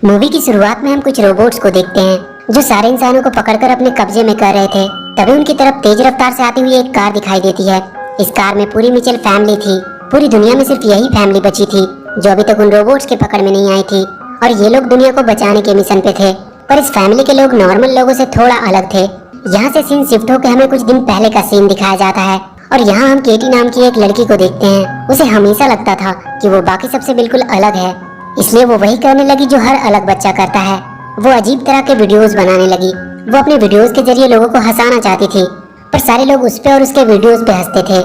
Movie की शुरुआत में हम कुछ रोबोट्स को देखते हैं जो सारे इंसानों को पकड़कर अपने कब्जे में कर रहे थे। तभी उनकी तरफ तेज रफ्तार से आती हुई एक कार दिखाई देती है। इस कार में पूरी मिचेल फैमिली थी। पूरी दुनिया में सिर्फ यही फैमिली बची थी जो अभी तक उन रोबोट्स के पकड़ में नहीं आई थी, और ये लोग दुनिया को बचाने के मिशन पे थे। पर इस फैमिली के लोग नॉर्मल लोगों से थोड़ा अलग थे। यहाँ से सीन शिफ्ट होकर हमें कुछ दिन पहले का सीन दिखाया जाता है, और यहाँ हम केटी नाम की एक लड़की को देखते हैं। उसे हमेशा लगता था कि वो बाकी सबसे बिल्कुल अलग है, इसलिए वो वही करने लगी जो हर अलग बच्चा करता है। वो अजीब तरह के वीडियोस बनाने लगी। वो अपने वीडियोस के जरिए लोगों को हंसाना चाहती थी, पर सारे लोग उस पे और उसके वीडियोस पे हंसते थे,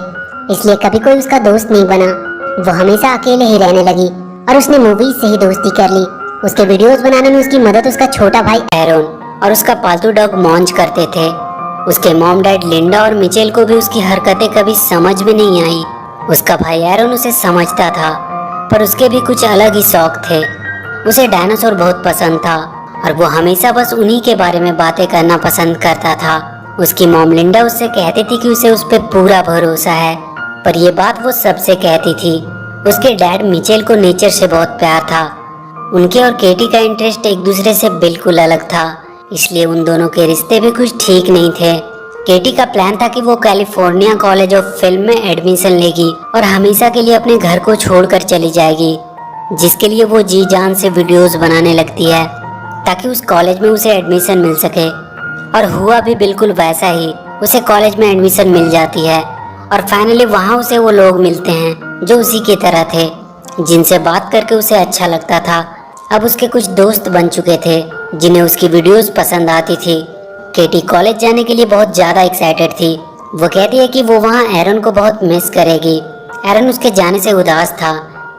इसलिए कभी कोई उसका दोस्त नहीं बना। वो हमेशा अकेले ही रहने लगी और उसने मूवीज से ही दोस्ती कर ली। उसके वीडियोस बनाने में उसकी मदद उसका छोटा भाई एरोन और उसका पालतू डॉग मॉन्ज करते थे। उसके मॉम डैड लिंडा और मिचेल को भी उसकी हरकतें कभी समझ में नहीं आई। उसका भाई एरोन उसे समझता था, पर उसके भी कुछ अलग ही शौक थे। उसे डायनासोर बहुत पसंद था और वो हमेशा बस उन्हीं के बारे में बातें करना पसंद करता था। उसकी मॉम लिंडा उससे कहती थी कि उसे उस पर पूरा भरोसा है, पर ये बात वो सबसे कहती थी। उसके डैड मिचेल को नेचर से बहुत प्यार था। उनके और केटी का इंटरेस्ट एक दूसरे से बिल्कुल अलग था, इसलिए उन दोनों के रिश्ते भी कुछ ठीक नहीं थे। केटी का प्लान था कि वो कैलिफोर्निया कॉलेज ऑफ फिल्म में एडमिशन लेगी और हमेशा के लिए अपने घर को छोड़कर चली जाएगी, जिसके लिए वो जी जान से वीडियोस बनाने लगती है ताकि उस कॉलेज में उसे एडमिशन मिल सके। और हुआ भी बिल्कुल वैसा ही। उसे कॉलेज में एडमिशन मिल जाती है और फाइनली वहाँ उसे वो लोग मिलते हैं जो उसी की तरह थे, जिनसे बात करके उसे अच्छा लगता था। अब उसके कुछ दोस्त बन चुके थे जिन्हें उसकी वीडियोस पसंद आती थी। केटी कॉलेज जाने के लिए बहुत ज़्यादा एक्साइटेड थी। वो कहती है कि वो वहाँ एरन को बहुत मिस करेगी। एरन उसके जाने से उदास था।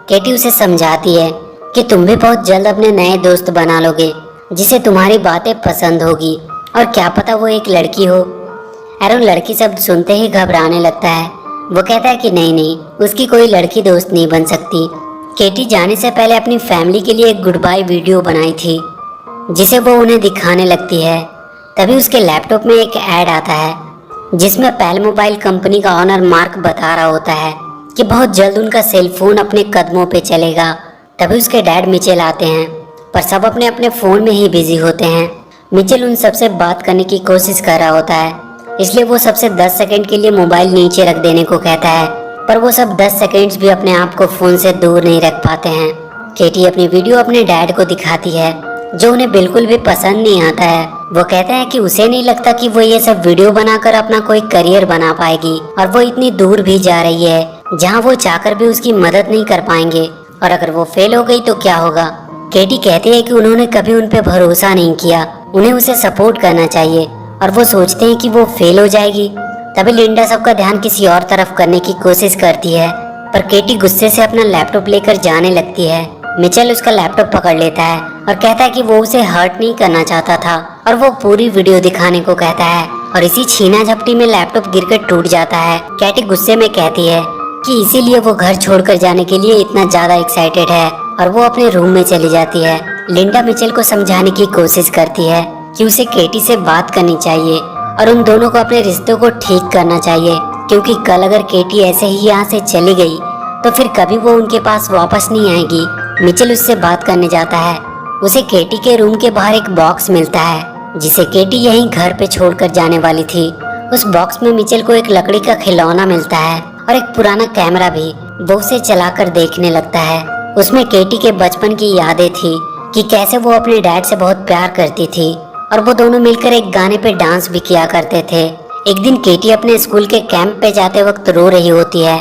केटी उसे समझाती है कि तुम भी बहुत जल्द अपने नए दोस्त बना लोगे जिसे तुम्हारी बातें पसंद होगी, और क्या पता वो एक लड़की हो। एरन लड़की शब्द सुनते ही घबराने लगता है। वो कहता है कि नहीं नहीं, उसकी कोई लड़की दोस्त नहीं बन सकती। केटी जाने से पहले अपनी फैमिली के लिए एक गुड बाय वीडियो बनाई थी जिसे वो उन्हें दिखाने लगती है। तभी उसके लैपटॉप में एक ऐड आता है जिसमें पैल मोबाइल कंपनी का ऑनर मार्क बता रहा होता है कि बहुत जल्द उनका सेल फोन अपने कदमों पे चलेगा। तभी उसके डैड मिचेल आते हैं, पर सब अपने अपने फ़ोन में ही बिजी होते हैं। मिचेल उन सबसे बात करने की कोशिश कर रहा होता है, इसलिए वो सबसे 10 सेकंड के लिए मोबाइल नीचे रख देने को कहता है, पर वो सब 10 सेकंड्स भी अपने आप को फ़ोन से दूर नहीं रख पाते हैं। केटी अपनी वीडियो अपने डैड को दिखाती है जो उन्हें बिल्कुल भी पसंद नहीं आता है। वो कहता है कि उसे नहीं लगता कि वो ये सब वीडियो बनाकर अपना कोई करियर बना पाएगी, और वो इतनी दूर भी जा रही है जहाँ वो चाहकर भी उसकी मदद नहीं कर पाएंगे, और अगर वो फेल हो गई तो क्या होगा। केटी कहती है कि उन्होंने कभी उन पे भरोसा नहीं किया, उन्हें उसे सपोर्ट करना चाहिए, और वो सोचते हैं कि वो फेल हो जाएगी। तभी लिंडा सबका ध्यान किसी और तरफ करने की कोशिश करती है, पर केटी गुस्से से अपना लैपटॉप लेकर जाने लगती है। मिचेल उसका लैपटॉप पकड़ लेता है और कहता है कि वो उसे हर्ट नहीं करना चाहता था, और वो पूरी वीडियो दिखाने को कहता है, और इसी छीना झपटी में लैपटॉप गिरकर टूट जाता है। केटी गुस्से में कहती है कि इसीलिए वो घर छोड़कर जाने के लिए इतना ज्यादा एक्साइटेड है, और वो अपने रूम में चली जाती है। लिंडा मिचेल को समझाने की कोशिश करती है कि उसे केटी से बात करनी चाहिए और उन दोनों को अपने रिश्तों को ठीक करना चाहिए, क्योंकि कल अगर केटी ऐसे ही यहाँ से चली गई तो फिर कभी वो उनके पास वापस नहीं आएगी। मिचेल उससे बात करने जाता है। उसे केटी के रूम के बाहर एक बॉक्स मिलता है जिसे केटी यहीं घर पे छोड़कर जाने वाली थी। उस बॉक्स में मिचेल को एक लकड़ी का खिलौना मिलता है और एक पुराना कैमरा भी। वो उसे चलाकर देखने लगता है। उसमें केटी के बचपन की यादें थी कि कैसे वो अपने डैड से बहुत प्यार करती थी, और वो दोनों मिलकर एक गाने पे डांस भी किया करते थे। एक दिन केटी अपने स्कूल के कैंप पे जाते वक्त रो रही होती है।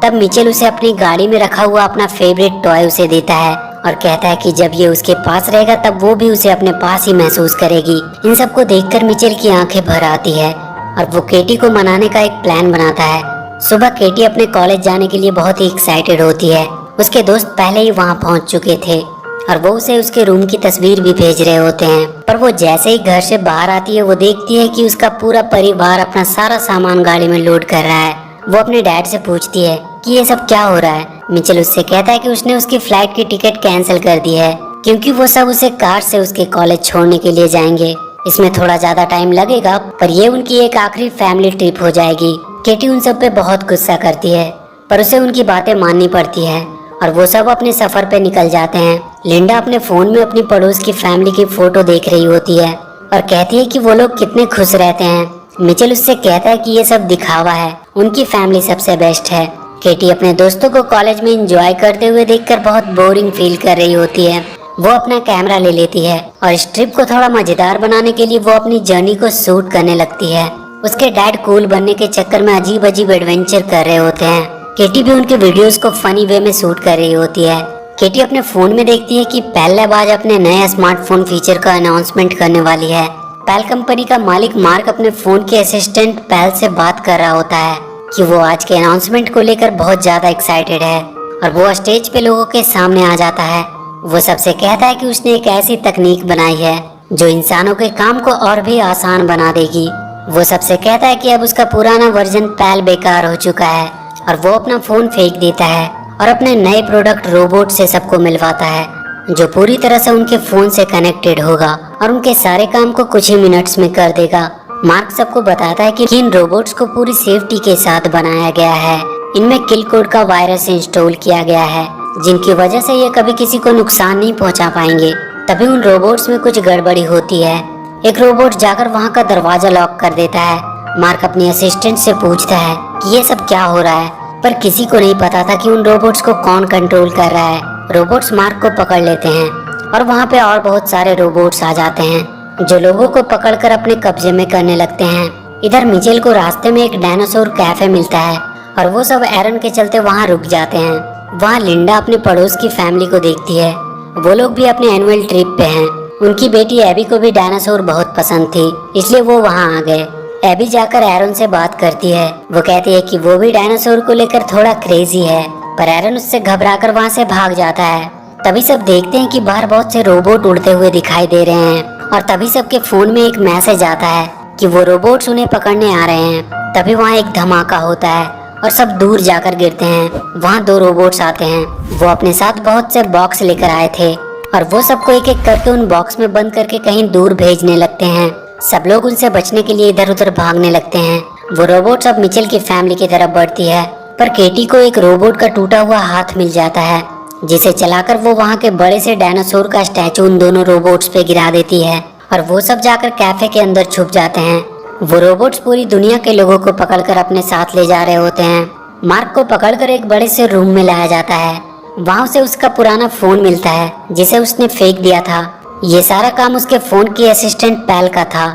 तब मिचेल उसे अपनी गाड़ी में रखा हुआ अपना फेवरेट टॉय उसे देता है और कहता है कि जब ये उसके पास रहेगा तब वो भी उसे अपने पास ही महसूस करेगी। इन सबको देखकर मिचेल की आंखें भर आती है और वो केटी को मनाने का एक प्लान बनाता है। सुबह केटी अपने कॉलेज जाने के लिए बहुत ही एक्साइटेड होती है। उसके दोस्त पहले ही वहाँ पहुँच चुके थे और वो उसे उसके रूम की तस्वीर भी भेज रहे होते हैं, पर वो जैसे ही घर से बाहर आती है वो देखती है कि उसका पूरा परिवार अपना सारा सामान गाड़ी में लोड कर रहा है। वो अपने डैड से पूछती है कि ये सब क्या हो रहा है। मिचेल उससे कहता है कि उसने उसकी फ्लाइट की टिकट कैंसिल कर दी है, क्योंकि वो सब उसे कार से उसके कॉलेज छोड़ने के लिए जाएंगे। इसमें थोड़ा ज्यादा टाइम लगेगा, पर ये उनकी एक आखिरी फैमिली ट्रिप हो जाएगी। केटी उन सब पे बहुत गुस्सा करती है, पर उसे उनकी बातें माननी पड़ती है और वो सब अपने सफर पे निकल जाते हैं। लिंडा अपने फोन में अपनी पड़ोस की फैमिली की फोटो देख रही होती है और कहती है कि वो लोग कितने खुश रहते हैं। मिचेल उससे कहता है कि ये सब दिखावा है, उनकी फैमिली सबसे बेस्ट है। केटी अपने दोस्तों को कॉलेज में एंजॉय करते हुए देखकर बहुत बोरिंग फील कर रही होती है। वो अपना कैमरा ले लेती है और इस ट्रिप को थोड़ा मजेदार बनाने के लिए वो अपनी जर्नी को शूट करने लगती है। उसके डैड कूल बनने के चक्कर में अजीब अजीब एडवेंचर कर रहे होते हैं। केटी भी उनके वीडियोस को फनी वे में शूट कर रही होती है। केटी अपने फोन में देखती है कि पहले आज अपने नए स्मार्टफोन फीचर का अनाउंसमेंट करने वाली है। पैल कंपनी का मालिक मार्क अपने फोन के असिस्टेंट पैल से बात कर रहा होता है कि वो आज के अनाउंसमेंट को लेकर बहुत ज्यादा एक्साइटेड है और वो स्टेज पे लोगों के सामने आ जाता है। वो सबसे कहता है कि उसने एक ऐसी तकनीक बनाई है जो इंसानों के काम को और भी आसान बना देगी। वो सबसे कहता है कि अब उसका पुराना वर्जन पैल बेकार हो चुका है और वो अपना फोन फेंक देता है और अपने नए प्रोडक्ट रोबोट से सबको मिलवाता है जो पूरी तरह से उनके फोन से कनेक्टेड होगा और उनके सारे काम को कुछ ही मिनट्स में कर देगा। मार्क सबको बताता है कि इन रोबोट्स को पूरी सेफ्टी के साथ बनाया गया है। इनमें किल कोड का वायरस इंस्टॉल किया गया है जिनकी वजह से ये कभी किसी को नुकसान नहीं पहुंचा पाएंगे। तभी उन रोबोट्स में कुछ गड़बड़ी होती है। एक रोबोट जाकर वहां का दरवाजा लॉक कर देता है। मार्क अपनी असिस्टेंट से पूछता है कि ये सब क्या हो रहा है, पर किसी को नहीं पता था कि उन रोबोट्स को कौन कंट्रोल कर रहा है। रोबोट्स मार्क को पकड़ लेते हैं और वहाँ पे और बहुत सारे रोबोट्स आ जाते हैं जो लोगों को पकड़कर अपने कब्जे में करने लगते हैं। इधर मिचेल को रास्ते में एक डायनासोर कैफे मिलता है और वो सब एरन के चलते वहाँ रुक जाते हैं। वहाँ लिंडा अपने पड़ोस की फैमिली को देखती है। वो लोग भी अपने एनुअल ट्रिप पे हैं। उनकी बेटी एबी को भी डायनासोर बहुत पसंद थी, इसलिए वो वहाँ आ गए। एबी जाकर एरन से बात करती है। वो कहती है कि वो भी डायनासोर को लेकर थोड़ा क्रेजी है, पर एरन उससे घबराकर वहाँ से भाग जाता है। तभी सब देखते हैं कि बाहर बहुत से रोबोट उड़ते हुए दिखाई दे रहे हैं और तभी सबके फोन में एक मैसेज आता है कि वो रोबोट्स उन्हें पकड़ने आ रहे हैं। तभी वहाँ एक धमाका होता है और सब दूर जाकर गिरते हैं। वहाँ 2 रोबोट्स आते हैं। वो अपने साथ बहुत से बॉक्स लेकर आए थे और वो सबको एक एक करके उन बॉक्स में बंद करके कहीं दूर भेजने लगते हैं। सब लोग उनसे बचने के लिए इधर उधर भागने लगते हैं। वो रोबोट अब मिचेल की फैमिली की तरफ बढ़ती है, पर केटी को एक रोबोट का टूटा हुआ हाथ मिल जाता है जिसे चलाकर वो वहाँ के बड़े से डायनासोर का स्टैचू उन दोनों रोबोट्स पे गिरा देती है और वो सब जाकर कैफे के अंदर छुप जाते हैं। वो रोबोट्स पूरी दुनिया के लोगों को पकड़कर अपने साथ ले जा रहे होते हैं। मार्क को पकड़कर एक बड़े से रूम में लाया जाता है। वहाँ उसे उसका पुराना फोन मिलता है जिसे उसने फेंक दिया था। ये सारा काम उसके फोन की असिस्टेंट पैल का था।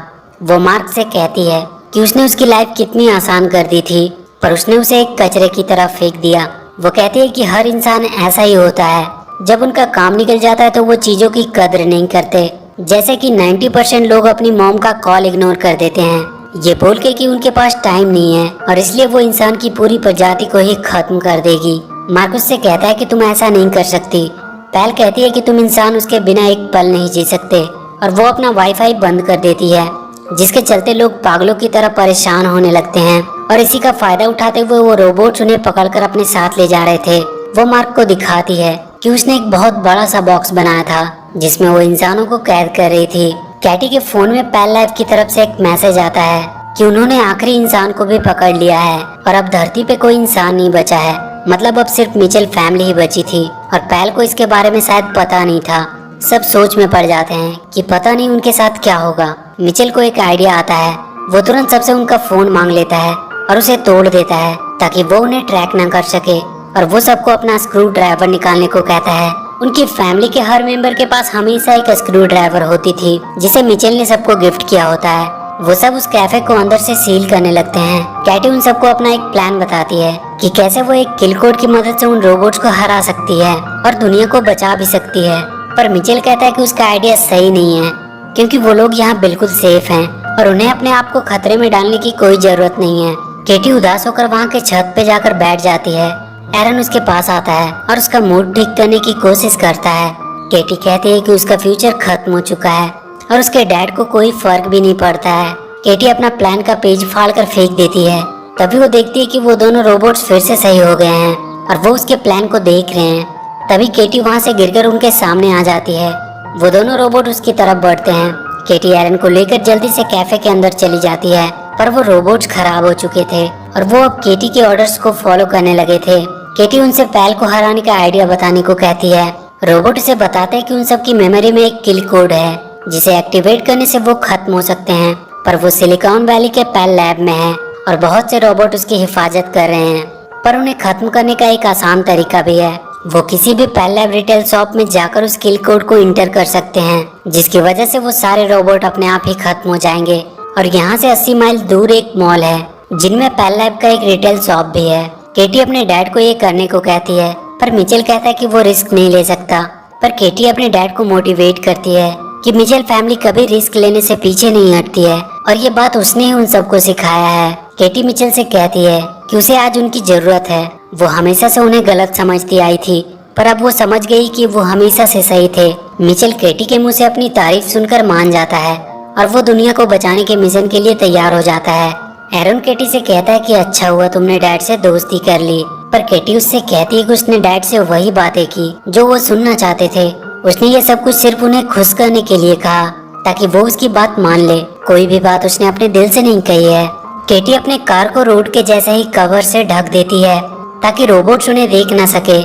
वो मार्क से कहती है कि उसने उसकी लाइफ कितनी आसान कर दी थी, पर उसने उसे एक कचरे की तरह फेंक दिया। वो कहती है कि हर इंसान ऐसा ही होता है, जब उनका काम निकल जाता है तो वो चीजों की कदर नहीं करते। जैसे कि 90% लोग अपनी मॉम का कॉल इग्नोर कर देते हैं, ये बोल के कि उनके पास टाइम नहीं है और इसलिए वो इंसान की पूरी प्रजाति को ही खत्म कर देगी। मार्क उससे कहता है कि तुम ऐसा नहीं कर सकती। पैल कहती है कि तुम इंसान उसके बिना एक पल नहीं जी सकते और वो अपना वाईफाई बंद कर देती है, जिसके चलते लोग पागलों की तरह परेशान होने लगते हैं और इसी का फायदा उठाते हुए वो रोबोट्स उन्हें पकड़कर अपने साथ ले जा रहे थे। वो मार्क को दिखाती है कि उसने एक बहुत बड़ा सा बॉक्स बनाया था जिसमें वो इंसानों को कैद कर रही थी। कैटी के फोन में पैल लाइफ की तरफ से एक मैसेज आता है कि उन्होंने आखिरी इंसान को भी पकड़ लिया है और अब धरती पे कोई इंसान नहीं बचा है। मतलब अब सिर्फ मिचेल फैमिली ही बची थी और पैल को इसके बारे में शायद पता नहीं था। सब सोच में पड़ जाते हैं कि पता नहीं उनके साथ क्या होगा। मिचेल को एक आइडिया आता है। वो तुरंत सबसे उनका फोन मांग लेता है और उसे तोड़ देता है ताकि वो उन्हें ट्रैक न कर सके और वो सबको अपना स्क्रू ड्राइवर निकालने को कहता है। उनकी फैमिली के हर मेंबर के पास हमेशा एक स्क्रू ड्राइवर होती थी जिसे मिचेल ने सबको गिफ्ट किया होता है। वो सब उस कैफे को अंदर से सील करने लगते हैं। कैटी उन सबको अपना एक प्लान बताती है कि कैसे वो एक किल कोड की मदद से उन रोबोट्स को हरा सकती है और दुनिया को बचा भी सकती है। पर मिचेल कहता है कि उसका आइडिया सही नहीं है क्योंकि वो लोग यहाँ बिल्कुल सेफ हैं और उन्हें अपने आप को खतरे में डालने की कोई जरूरत नहीं है। केटी उदास होकर वहाँ के छत पे जाकर बैठ जाती है। एरन उसके पास आता है और उसका मूड ठीक करने की कोशिश करता है। केटी कहती है कि उसका फ्यूचर खत्म हो चुका है और उसके डैड को कोई फर्क भी नहीं पड़ता है। केटी अपना प्लान का पेज फाड़ कर फेंक देती है। तभी वो देखती है कि वो दोनों रोबोट्स फिर से सही हो गए हैं और वो उसके प्लान को देख रहे हैं। तभी केटी वहाँ से गिरकर उनके सामने आ जाती है। वो दोनों रोबोट उसकी तरफ बढ़ते हैं। केटी एरन को लेकर जल्दी से कैफे के अंदर चली जाती है, पर वो रोबोट्स खराब हो चुके थे और वो अब केटी के ऑर्डर्स को फॉलो करने लगे थे। केटी उनसे पैल को हराने का आइडिया बताने को कहती है। रोबोट उसे बताते हैं कि उन सब की मेमोरी में एक किल कोड है जिसे एक्टिवेट करने से वो खत्म हो सकते हैं, पर वो सिलिकॉन वैली के पैल लैब में है और बहुत से रोबोट उसकी हिफाजत कर रहे हैं। पर उन्हें खत्म करने का एक आसान तरीका भी है। वो किसी भी पैल लैब रिटेल शॉप में जाकर उस किल कोड को इंटर कर सकते हैं, जिसकी वजह से वो सारे रोबोट अपने आप ही खत्म हो जाएंगे। और यहाँ से 80 माइल दूर एक मॉल है जिनमें पैल लैब का एक रिटेल शॉप भी है। केटी अपने डैड को ये करने को कहती है, पर मिचेल कहता है कि वो रिस्क नहीं ले सकता। पर केटी अपने डैड को मोटिवेट करती है कि मिचेल फैमिली कभी रिस्क लेने से पीछे नहीं हटती है और ये बात उसने ही उन सबको सिखाया है। केटी मिचेल से कहती है कि उसे आज उनकी जरूरत है। वो हमेशा से उन्हें गलत समझती आई थी, पर अब वो समझ गई कि वो हमेशा से सही थे। मिचेल केटी के मुंह से अपनी तारीफ सुनकर मान जाता है और वो दुनिया को बचाने के मिशन के लिए तैयार हो जाता है। एरन केटी से कहता है कि अच्छा हुआ तुमने डैड से दोस्ती कर ली, पर केटी उससे कहती है कि उसने डैड से वही बातें की जो वो सुनना चाहते थे। उसने ये सब कुछ सिर्फ उन्हें खुश करने के लिए कहा ताकि वो उसकी बात मान ले। कोई भी बात उसने अपने दिल से नहीं कही है। केटी अपने कार को रोड के जैसे ही कवर से ढक देती है ताकि रोबोट्स उन्हें देख ना सके।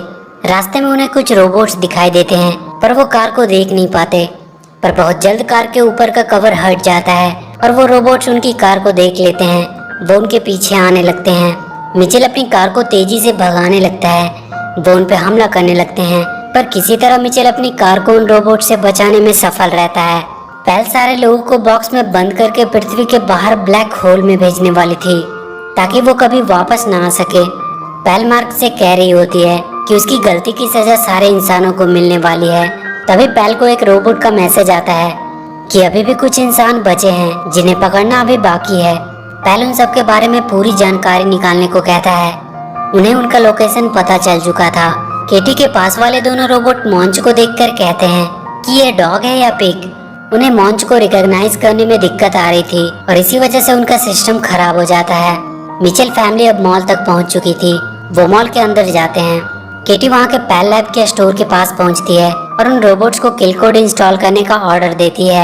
रास्ते में उन्हें कुछ रोबोट्स दिखाई देते हैं, पर वो कार को देख नहीं पाते। पर बहुत जल्द कार के ऊपर का कवर हट जाता है और वो रोबोट्स उनकी कार को देख लेते हैं। वो उनके पीछे आने लगते हैं। मिचेल अपनी कार को तेजी से भगाने लगता है। वो उन पे हमला करने लगते हैं, पर किसी तरह मिचेल अपनी कार को उन रोबोट से बचाने में सफल रहता है। पैल सारे लोगों को बॉक्स में बंद करके पृथ्वी के बाहर ब्लैक होल में भेजने वाली थी ताकि वो कभी वापस ना आ सके। पैल मार्क से कह रही होती है कि उसकी गलती की सजा सारे इंसानों को मिलने वाली है। तभी पैल को एक रोबोट का मैसेज आता है कि अभी भी कुछ इंसान बचे हैं जिन्हें पकड़ना अभी बाकी है। पैल उन सब के बारे में पूरी जानकारी निकालने को कहता है। उन्हें उनका लोकेशन पता चल चुका था। केटी के पास वाले दोनों रोबोट मॉन्च को देखकर कहते हैं कि ये डॉग है या पिग। उन्हें मॉन्च को रिकॉग्नाइज करने में दिक्कत आ रही थी और इसी वजह से उनका सिस्टम खराब हो जाता है। मिचेल फैमिली अब मॉल तक पहुंच चुकी थी। वो मॉल के अंदर जाते हैं। केटी वहां के पैल लैब के स्टोर के पास पहुंचती है और उन रोबोट्स को किल कोड इंस्टॉल करने का ऑर्डर देती है।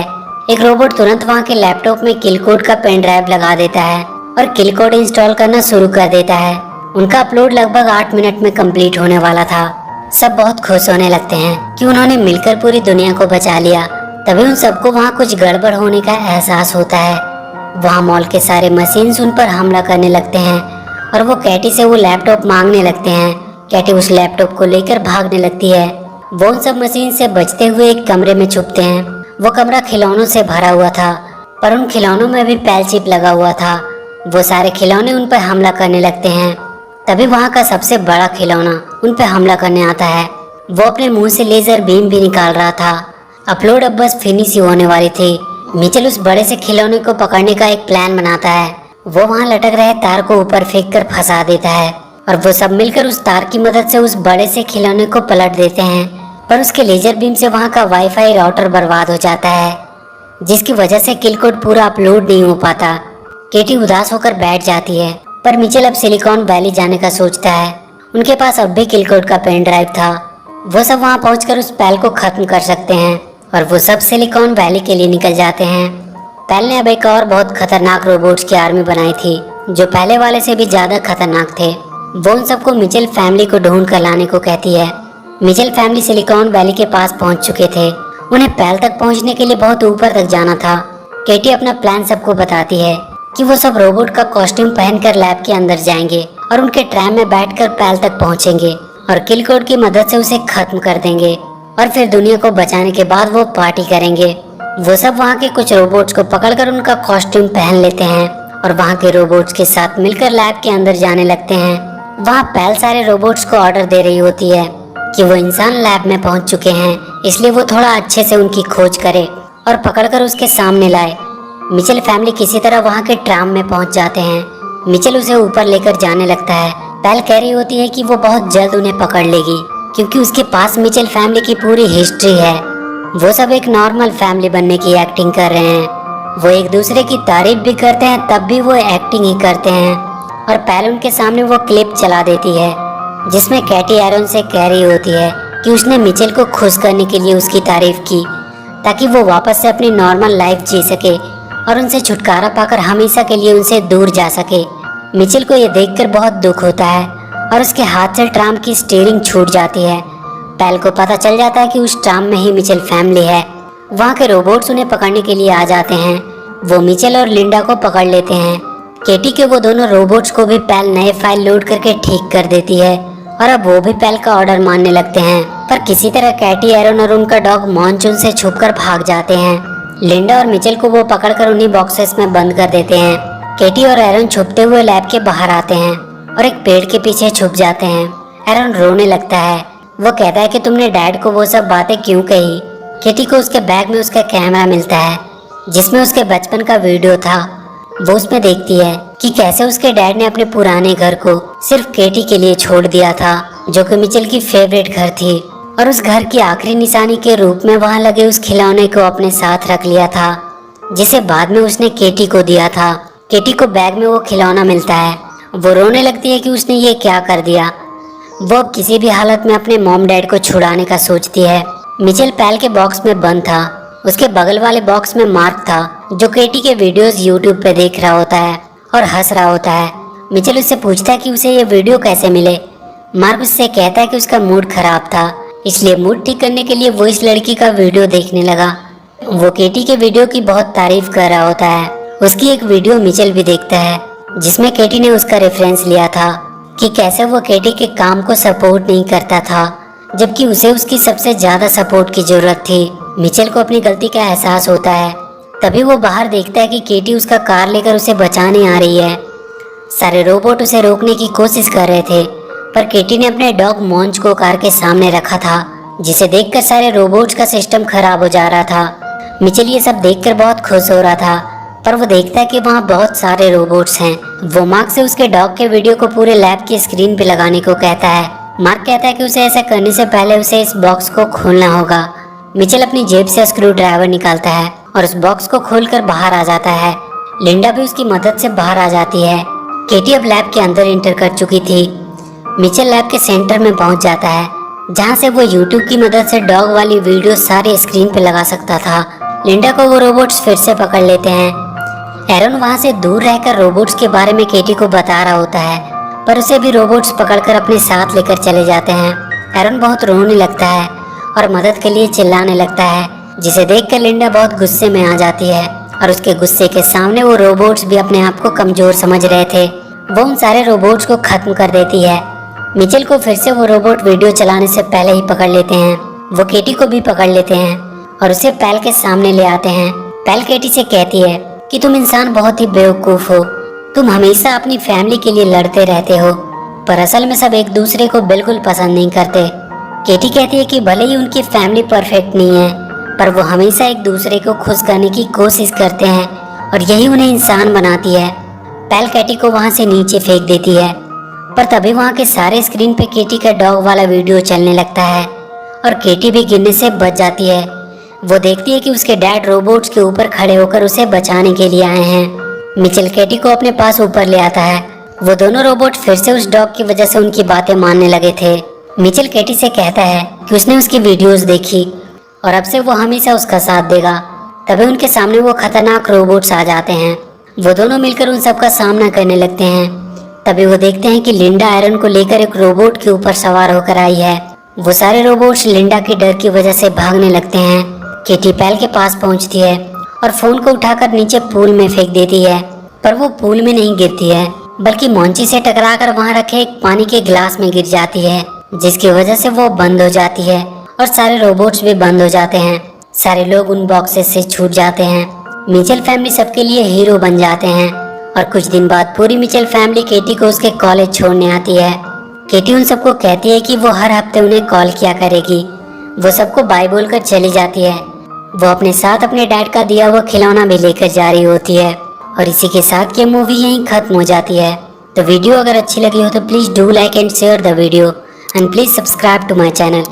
एक रोबोट तुरंत वहां के लैपटॉप में किल कोड का पेन ड्राइव लगा देता है और किल कोड इंस्टॉल करना शुरू कर देता है। उनका अपलोड लगभग 8 मिनट में कंप्लीट होने वाला था। सब बहुत खुश होने लगते हैं कि उन्होंने मिलकर पूरी दुनिया को बचा लिया। तभी उन सबको वहाँ कुछ गड़बड़ होने का एहसास होता है। वहाँ मॉल के सारे मशीन्स उन पर हमला करने लगते हैं और वो कैटी से वो लैपटॉप मांगने लगते हैं। कैटी उस लैपटॉप को लेकर भागने लगती है। वो उन सब मशीन से बचते हुए एक कमरे में छुपते हैं। वो कमरा खिलौनों से भरा हुआ था, पर उन खिलौनों में भी पैल चिप लगा हुआ था। वो सारे खिलौने उन पर हमला करने लगते हैं। तभी वहाँ का सबसे बड़ा खिलौना उन पर हमला करने आता है। वो अपने मुंह से लेजर बीम भी निकाल रहा था। अपलोड अब बस फिनिश ही होने वाली थी। मिचेल उस बड़े से खिलौने को पकड़ने का एक प्लान बनाता है। वो वहाँ लटक रहे तार को ऊपर फेंक कर फंसा देता है और वो सब मिलकर उस तार की मदद से उस बड़े से खिलौने को पलट देते हैं। पर उसके लेजर बीम से वहाँ का वाईफाई राउटर बर्बाद हो जाता है, जिसकी वजह से किल कोड पूरा अपलोड नहीं हो पाता। केटी उदास होकर बैठ जाती है, पर मिचेल अब सिलिकॉन वैली जाने का सोचता है। उनके पास अब भी किल कोड का पेन ड्राइव था। वो सब वहाँ पहुंचकर उस पैल को खत्म कर सकते हैं और वो सब सिलिकॉन वैली के लिए निकल जाते हैं। पैल ने अब एक और बहुत खतरनाक रोबोट्स की आर्मी बनाई थी जो पहले वाले से भी ज्यादा खतरनाक थे। वो उन सबको मिचेल फैमिली को ढूंढ कर लाने को कहती है। मिचेल फैमिली सिलिकॉन वैली के पास पहुंच चुके थे। उन्हें पैल तक पहुंचने के लिए बहुत ऊपर तक जाना था। केटी अपना प्लान सबको बताती है कि वो सब रोबोट का कॉस्ट्यूम पहनकर लैब के अंदर जाएंगे और उनके ट्रैम में बैठकर पैल तक पहुंचेंगे और किल कोड की मदद से उसे खत्म कर देंगे और फिर दुनिया को बचाने के बाद वो पार्टी करेंगे। वो सब वहाँ के कुछ रोबोट्स को पकड़कर उनका कॉस्ट्यूम पहन लेते हैं और वहाँ के रोबोट्स के साथ मिलकर लैब के अंदर जाने लगते हैं। वहाँ पैल सारे रोबोट्स को ऑर्डर दे रही होती है कि वो इंसान लैब में पहुँच चुके हैं, इसलिए वो थोड़ा अच्छे से उनकी खोज करे और पकड़कर उसके सामने लाए। मिचेल फैमिली किसी तरह वहाँ के ट्राम में पहुँच जाते हैं। मिचेल उसे ऊपर लेकर जाने लगता है। पैल कह रही होती है कि वो बहुत जल्द उन्हें पकड़ लेगी क्योंकि उसके पास मिचेल फैमिली की पूरी हिस्ट्री है। वो सब एक नॉर्मल फैमिली बनने की एक्टिंग कर रहे हैं। वो एक दूसरे की तारीफ भी करते हैं, तब भी वो एक्टिंग ही करते हैं। और पैल उनके सामने वो क्लिप चला देती है जिसमें कैटी एरन से कह रही होती है कि उसने मिचेल को खुश करने के लिए उसकी तारीफ की ताकि वो वापस से अपनी नॉर्मल लाइफ जी सके और उनसे छुटकारा पाकर हमेशा के लिए उनसे दूर जा सके। मिचेल को ये देखकर बहुत दुख होता है और उसके हाथ से ट्राम की स्टीयरिंग छूट जाती है। पैल को पता चल जाता है कि उस ट्राम में ही मिचेल फैमिली है। वहाँ के रोबोट्स उन्हें पकड़ने के लिए आ जाते हैं। वो मिचेल और लिंडा को पकड़ लेते हैं। केटी के वो दोनों रोबोट्स को भी पैल नए फाइल लोड करके ठीक कर देती है और अब वो भी पैल का ऑर्डर मानने लगते हैं। पर किसी तरह कैटी, एरन और उनका डॉग मॉनचून से छुपकर भाग जाते हैं। लिंडा और मिचेल को वो पकड़कर उन्हीं बॉक्सेस में बंद कर देते हैं। केटी और एरन छुपते हुए लैब के बाहर आते हैं और एक पेड़ के पीछे छुप जाते हैं। एरन रोने लगता है। वो कहता है कि तुमने डैड को वो सब बातें क्यों कही। केटी को उसके बैग में उसका कैमरा मिलता है जिसमें उसके बचपन का वीडियो था। वो उसमें देखती है कि कैसे उसके डैड ने अपने पुराने घर को सिर्फ केटी के लिए छोड़ दिया था, जो कि मिचेल की फेवरेट घर थी, और उस घर की आखिरी निशानी के रूप में वहां लगे उस खिलौने को अपने साथ रख लिया था जिसे बाद में उसने केटी को दिया था। केटी को बैग में वो खिलौना मिलता है। वो रोने लगती है कि उसने ये क्या कर दिया। वो अब किसी भी हालत में अपने मॉम डैड को छुड़ाने का सोचती है। मिचेल पैल के बॉक्स में बंद था। उसके बगल वाले बॉक्स में मार्क था जो केटी के वीडियोस यूट्यूब पे देख रहा होता है और हंस रहा होता है। मिचेल उससे पूछता है कि उसे ये वीडियो कैसे मिले। मार्क उससे कहता है कि उसका मूड खराब था, इसलिए मूड ठीक करने के लिए वो इस लड़की का वीडियो देखने लगा। वो केटी के वीडियो की बहुत तारीफ कर रहा होता है। उसकी एक वीडियो मिचेल भी देखता है जिसमें केटी ने उसका रेफरेंस लिया था कि कैसे वो केटी के काम को सपोर्ट नहीं करता था जबकि उसे उसकी सबसे ज्यादा सपोर्ट की जरूरत थी। मिचेल को अपनी गलती का एहसास होता है। तभी वो बाहर देखता है कि केटी उसका कार लेकर उसे बचाने आ रही है। सारे रोबोट उसे रोकने की कोशिश कर रहे थे पर केटी ने अपने डॉग मॉन्च को कार के सामने रखा था जिसे देखकर सारे रोबोट्स का सिस्टम खराब हो जा रहा था। मिचेल ये सब देखकर बहुत खुश हो रहा था पर वो देखता है कि वहाँ बहुत सारे रोबोट्स हैं। वो मार्क से उसके डॉग के वीडियो को पूरे लैब की स्क्रीन पे लगाने को कहता है। मार्क कहता है कि उसे ऐसा करने से पहले उसे इस बॉक्स को खोलना होगा। मिचेल अपनी जेब से स्क्रू ड्राइवर निकालता है और उस बॉक्स को खोलकर बाहर आ जाता है। लिंडा भी उसकी मदद से बाहर आ जाती है। केटी अब लैब के अंदर एंटर कर चुकी थी। मिचेल लैब के सेंटर में पहुंच जाता है जहां से वो यूट्यूब की मदद से डॉग वाली वीडियो सारी स्क्रीन पे लगा सकता था। लिंडा को वो रोबोट्स फिर से पकड़ लेते हैं। एरन वहां से दूर रहकर रोबोट्स के बारे में केटी को बता रहा होता है पर उसे भी रोबोट्स पकड़कर अपने साथ लेकर चले जाते हैं। एरन बहुत रोने लगता है और मदद के लिए चिल्लाने लगता है जिसे देखकर लिंडा बहुत गुस्से में आ जाती है और उसके गुस्से के सामने वो रोबोट्स भी अपने आप को कमजोर समझ रहे थे। वो उन सारे रोबोट्स को खत्म कर देती है। मिचेल को फिर से वो रोबोट वीडियो चलाने से पहले ही पकड़ लेते हैं। वो केटी को भी पकड़ लेते हैं और उसे पैल के सामने ले आते हैं। पैल केटी से कहती है कि तुम इंसान बहुत ही बेवकूफ हो। तुम हमेशा अपनी फैमिली के लिए लड़ते रहते हो पर असल में सब एक दूसरे को बिल्कुल पसंद नहीं करते। केटी कहती है कि भले ही उनकी फैमिली परफेक्ट नहीं है पर वो हमेशा एक दूसरे को खुश करने की कोशिश करते हैं और यही उन्हें इंसान बनाती है। पैल केटी को वहां से नीचे फेंक देती है पर तभी वहां के सारे स्क्रीन पे केटी का डॉग वाला वीडियो चलने लगता है और केटी भी गिरने से बच जाती है। वो देखती है कि उसके डैड रोबोट्स के ऊपर खड़े होकर उसे बचाने के लिए आए हैं। मिचेल केटी को अपने पास ऊपर ले आता है। वो दोनों रोबोट फिर से उस डॉग की वजह से उनकी बातें मानने लगे थे। मिचेल केटी से कहता है कि उसने उसकी वीडियोस देखी और अब से वो हमेशा उसका साथ देगा। तभी उनके सामने वो खतरनाक रोबोट्स आ जाते हैं। वो दोनों मिलकर उन सब का सामना करने लगते हैं। तभी वो देखते हैं कि लिंडा एरन को लेकर एक रोबोट के ऊपर सवार होकर आई है। वो सारे रोबोट्स लिंडा के डर की वजह से भागने लगते हैं। केटी पैल के पास पहुंचती है और फोन को उठाकर नीचे पूल में फेंक देती है पर वो पूल में नहीं गिरती है बल्कि मॉन्ची से टकराकर वहां रखे एक पानी के गिलास में गिर जाती है जिसकी वजह से वो बंद हो जाती है और सारे रोबोट्स भी बंद हो जाते हैं। सारे लोग उन बॉक्सेस से छूट जाते हैं। मिचेल फैमिली सबके लिए हीरो बन जाते हैं और कुछ दिन बाद पूरी मिचेल फैमिली केटी को उसके कॉलेज छोड़ने आती है। केटी उन सबको कहती है कि वो हर हफ्ते उन्हें कॉल किया करेगी। वो सबको बाय बोलकर चली जाती है। वो अपने साथ अपने डैड का दिया हुआ खिलौना भी लेकर जा रही होती है और इसी के साथ ये मूवी यहीं खत्म हो जाती है। तो वीडियो अगर अच्छी लगी हो तो please do like and share the video and please subscribe to my channel.